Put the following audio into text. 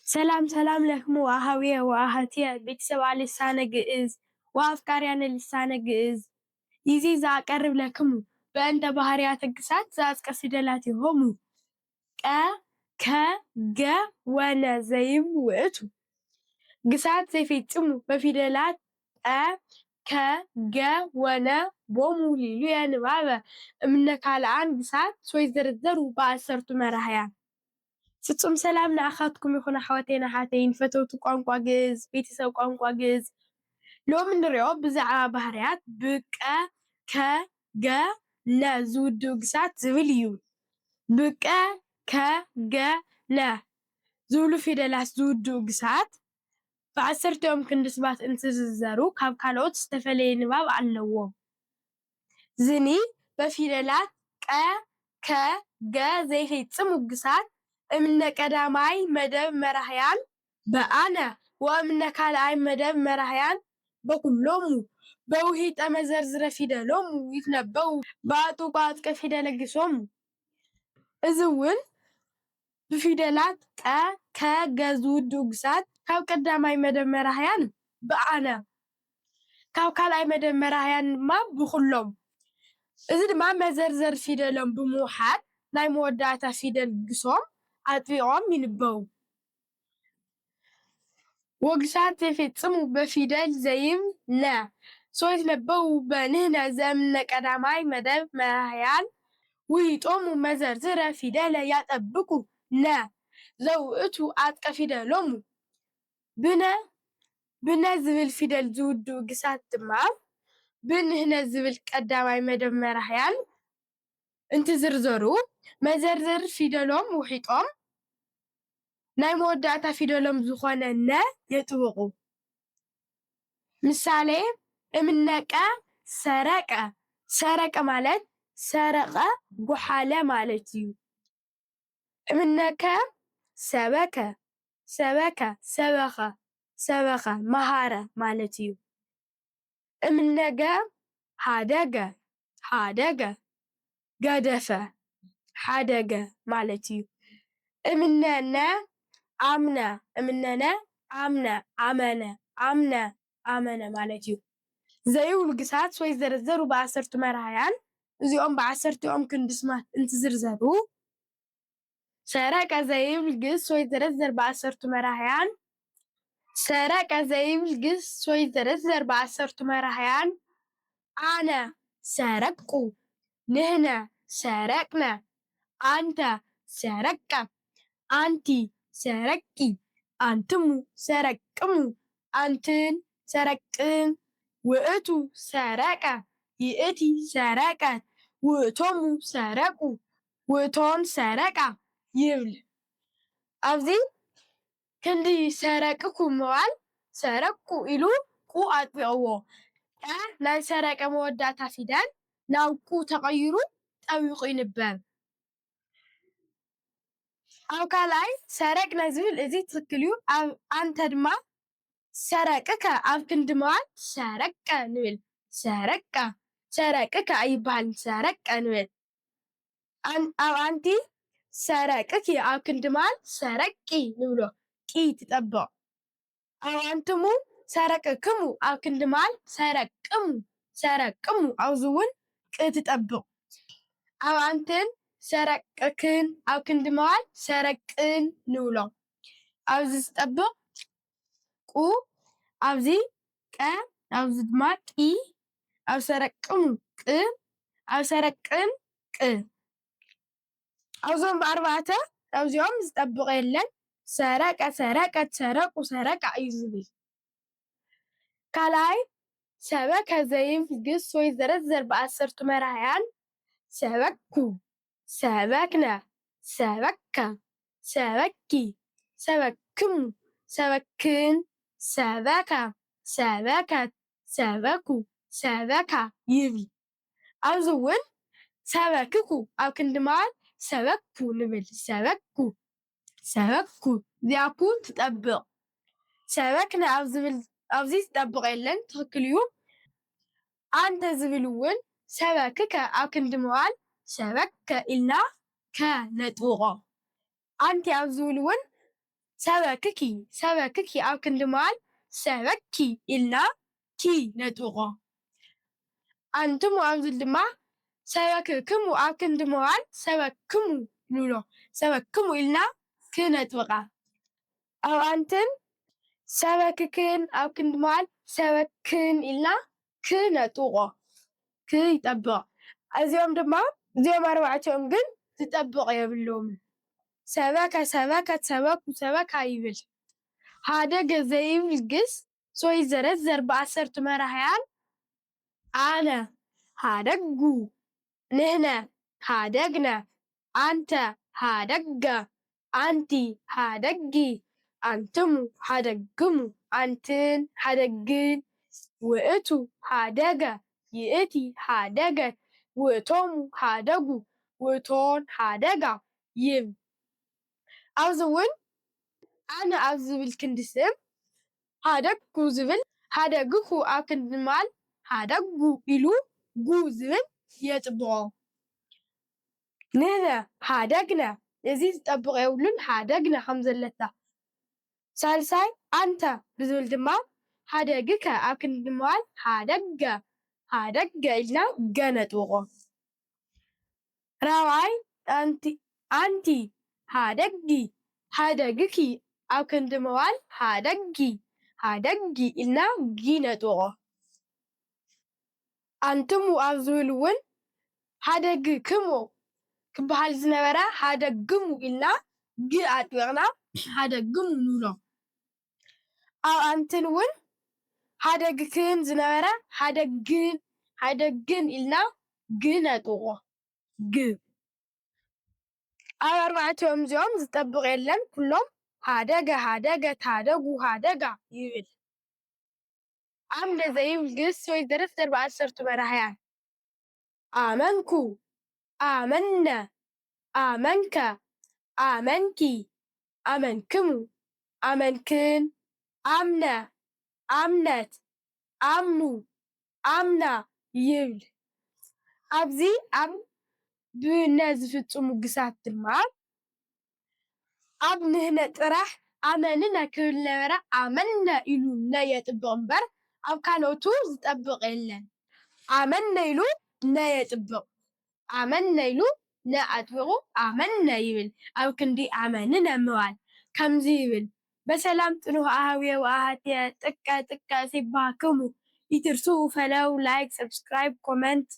سلام سلام لكم وأهوية وأهاتية ቤተሰብ ልሳነ ግዕዝ ወአፍቃርያነ ልሳነ ግዕዝ ይዚ ዘአቀርብ ለክሙ በእንተ ባህርያተ ግሳት ዘአጽቀ ፊደላት ይሆሙ ቀ ከ ገ ወነ ዘይብሉ ውእቱ ግሳት ዘይፈጽሙ በፊደላት ቀ ከ ገ ወነ ቦሙ ሊሉየ ንባበ እምነ ካልአን ግሳት ወይዘረዘሩ በአሰርቱ መራሕያን ፍጹም ሰላም ንኣኻትኩም ይኹን ኣሕዋተይን ኣሓተይን ፈተውቲ ቋንቋ ግዕዝ ቤተሰብ ቋንቋ ግዕዝ ሎሚ ንሪኦ ብዛዕባ ባህርያት ብቀ ከ ገ ነ ዝውድኡ ግሳት ዝብል እዩ ብቀ ከ ገ ነ ዝብሉ ፊደላት ዝውድኡ ግሳት ብዓሰርቲኦም ክንዲ ሰባት እንትዝርዘሩ ካብ ካልኦት ዝተፈለየ ንባብ ኣለዎም ዝኒ በፊደላት ቀ ከ ገ ዘይፈጽሙ ግሳት እምነ ቀዳማይ መደብ መራሕያን በአነ ወእምነ ካልአይ መደብ መራሕያን በኩሎሙ በውሂጠ መዘርዝረ ፊደሎሙ ይትነበቡ በአጡቋ አጥቀ ፊደለ ግሶሙ እዚ እውን ብፊደላት ቀ ከ ገ ዝውድኡ ግሳት ካብ ቀዳማይ መደብ መራሕያን በአነ ካብ ካልአይ መደብ መራሕያን ድማ ብኩሎም እዚ ድማ መዘርዘር ፊደሎም ብምውሓድ ናይ መወዳእታ ፊደል ግሶም አጥቢቆም ይንበቡ ወግሳት ዘይፈጽሙ በፊደል ዘይብል ነ ይትነበቡ በንህነ ዘእምነ ቀዳማይ መደብ መራሕያን ውሂጦሙ መዘርዝረ ፊደለ ያጠብቁ ነ ዘውእቱ አጥቀ ፊደሎሙ ብነ ዝብል ፊደል ዝውድኡ ግሳት ድማ ብንህነ ዝብል ቀዳማይ መደብ መራሕያን እንትዝርዘሩ መዘርዘሪ ፊደሎም ውሒጦም ናይ መወዳእታ ፊደሎም ዝኾነ ነ የጥብቁ ምሳሌ እምነ ቀ ሰረቀ ሰረቀ ማለት ሰረቀ ጎሓለ ማለት እዩ እምነ ከ ሰበከ ሰበከ ሰበኸ ሰበኸ መሃረ ማለት እዩ እምነ ገ ሃደገ ሃደገ ገደፈ ሓደገ ማለት እዩ እምነ ነ አምነ እምነ ነ አምነ አመነ አምነ አመነ ማለት እዩ ዘይብሉ ግሳት ወይዘረዘሩ በአሰርቱ መራሕያን እዚኦም ብዓሰርቲኦም ክንዲ ስማት እንትዝርዘሩ ሰረቀ ዘይብል ግስ ወይዘረዘር በአሰርቱ መራሕያን ሰረቀ ዘይብል ግስ ወይዘረዘር በአሰርቱ መራሕያን አነ ሰረቅኩ ንህነ ሰረቅነ አንተ ሰረቀ አንቲ ሰረቂ አንትሙ ሰረቅሙ አንትን ሰረቅን ውእቱ ሰረቀ ይእቲ ሰረቀት ውእቶሙ ሰረቁ ውእቶን ሰረቃ ይብል ኣብዚ ክንዲ ሰረቅኩ ምባል ሰረቅኩ ኢሉ ቁ አጥቢቅዎ ናይ ሰረቀ መወዳእታ ፊደል ናብ ቁ ተቀይሩ ጠቢቁ ይንበብ ኣብ ካልኣይ ሰረቅነ ዝብል እዚ ትክክል እዩ ኣብ አንተ ድማ ሰረቅከ ኣብ ክንዲ ምባል ሰረቀ ንብል ሰረቀ ሰረቅከ ኣይበሃልን ሰረቀ ንብል ኣብ አንቲ ሰረቅኪ ኣብ ክንዲ ምባል ሰረቂ ንብሎ ቂ ትጠብቅ ኣብ አንትሙ ሰረቅክሙ ኣብ ክንዲ ምባል ሰረቅሙ ሰረቅሙ ኣብዚ እውን ቅ ትጠብቅ ኣብ አንትን ሰረቅክን ኣብ ክንዲ ምባል ሰረቅን ንብሎ ኣብዚ ዝጠብቅ ቁ ኣብዚ ቀ ኣብዚ ድማ ቂ ኣብ ሰረቅሙ ቅ ኣብ ሰረቅን ቅ ኣብዞም ብኣርባዕተ ኣብዚኦም ዝጠብቅ የለን ሰረቀ ሰረቀት ሰረቁ ሰረቃ እዩ ዝብል ካልኣይ ሰበከ ዘይብል ግስ ወይዘረዘር በአሰርቱ መራሕያን ሰበኩ ሰበክነ ሰበከ ሰበኪ ሰበክሙ ሰበክን ሰበከ ሰበከት ሰበኩ ሰበካ ይብል ኣብዚ እውን ሰበክኩ ኣብ ክንዲ ምባል ሰበኩ ንብል ሰበኩ ሰበኩ እዚኣ ኩ ትጠብቅ ሰበክነ ኣብዚ ዝጠብቅ የለን ትክክል እዩ አንተ ዝብል እውን ሰበክከ ኣብ ክንዲ ምባል ሰበከ ኢልና ከ ነጥብቆ አንቲ ኣብ ዝብል እውን ሰበክኪ ኣብ ክንዲ መዋል ሰበኪ ኢልና ኪ ነጥብቆ ኣንትሙ ኣብዚ ድማ ሰበክክሙ ኣብ ክንዲ መዋል ሰበክሙ ንብሎ ሰበክሙ ኢልና ክ ነጥብቃ ኣብ ኣንትን ሰበክክን ኣብ ክንዲ መዋል ሰበክን ኢልና ክ ነጥብቆ ክ ይጠብቕ እዚኦም ኣርባዕቲኦም ግን ዝጠብቕ የብሎምን ሰበከት ሰበኩ ይብል ሃደገ ዘይብል ግስ ይዘረዘር ብኣሰርቱ መራሕያን ኣነ ሃደጉ ንሕነ ሃደግነ አንተ ሃደገ አንቲ ሃደጊ አንትሙ ሃደግሙ አንትን ሃደግን ውእቱ ሃደገ ይእቲ ሃደገት ውእቶሙ ሃደጉ ውእቶን ሃደጋ ይብል ኣብዚ እውን ኣነ ኣብ ዝብል ክንዲ ስም ሃደግኩ ዝብል ሃደግኩ ኣብ ክንዲ መዋል ሃደጉ ኢሉ ጉ ዝብል የጥብቆ ንሕነ ሃደግነ እዚ ዝጠብቕ የብሉን ሃደግነ ከም ዘለታ ሳልሳይ አንተ ብዝብል ድማ ሃደግከ ኣብ ክንዲ መዋል ሃደገ ኢልና ገ ነጥብቆ ራብዓይ አንቲ ሃደጊ ሃደግኪ ኣብ ክንዲ መዋል ሃደጊ ኢልና ጊ ነጥብቆ አንትሙ ኣብ ዝብል እውን ሃደግክሙ ክበሃል ዝነበረ ሃደግሙ ኢልና ግ ኣጥቢቕና ሃደግሙ ንብሎ ኣብ አንትን እውን ሃደግክን ዝነበረ ሃደግን ኢልና ግ ነጥብቆ ግ ኣብ ኣርባዕቲኦም እዚኦም ዝጠብቕ የለን ኩሎም ሃደገት ሃደጉ ሃደጋ ይብል ኣምነ ዘይብል ግስ ይዘረዘር ብኣሰርቱ መራሕያን ኣመንኩ ኣመነ ኣመንከ ኣመንኪ ኣመንክሙ ኣመንክን ኣምነ ኣምነት ኣምኑ ኣምና ይብል ኣብዚ ኣብ ብነ ዝፍፅሙ ግሳት ድማ ኣብ ንሕነ ጥራሕ ኣመንነ ክብል ዝነበረ ኣመነ ኢሉ ነ የጥብቕ እምበር ኣብ ካልኦቱ ዝጠብቕ የለን ኣመነ ኢሉ ነ የጥብቕ ኣመነ ኢሉ ነ ኣጥቢቑ ኣመነ ይብል ኣብ ክንዲ ኣመንነ ምባል ከምዚ ይብል በሰላም ጽኑዕ ኣሃውየ ወኣሃትየ ጥቀ ሲባክሙ ይትርሱ ፈለው ላይክ ሰብስክራይብ ኮመንት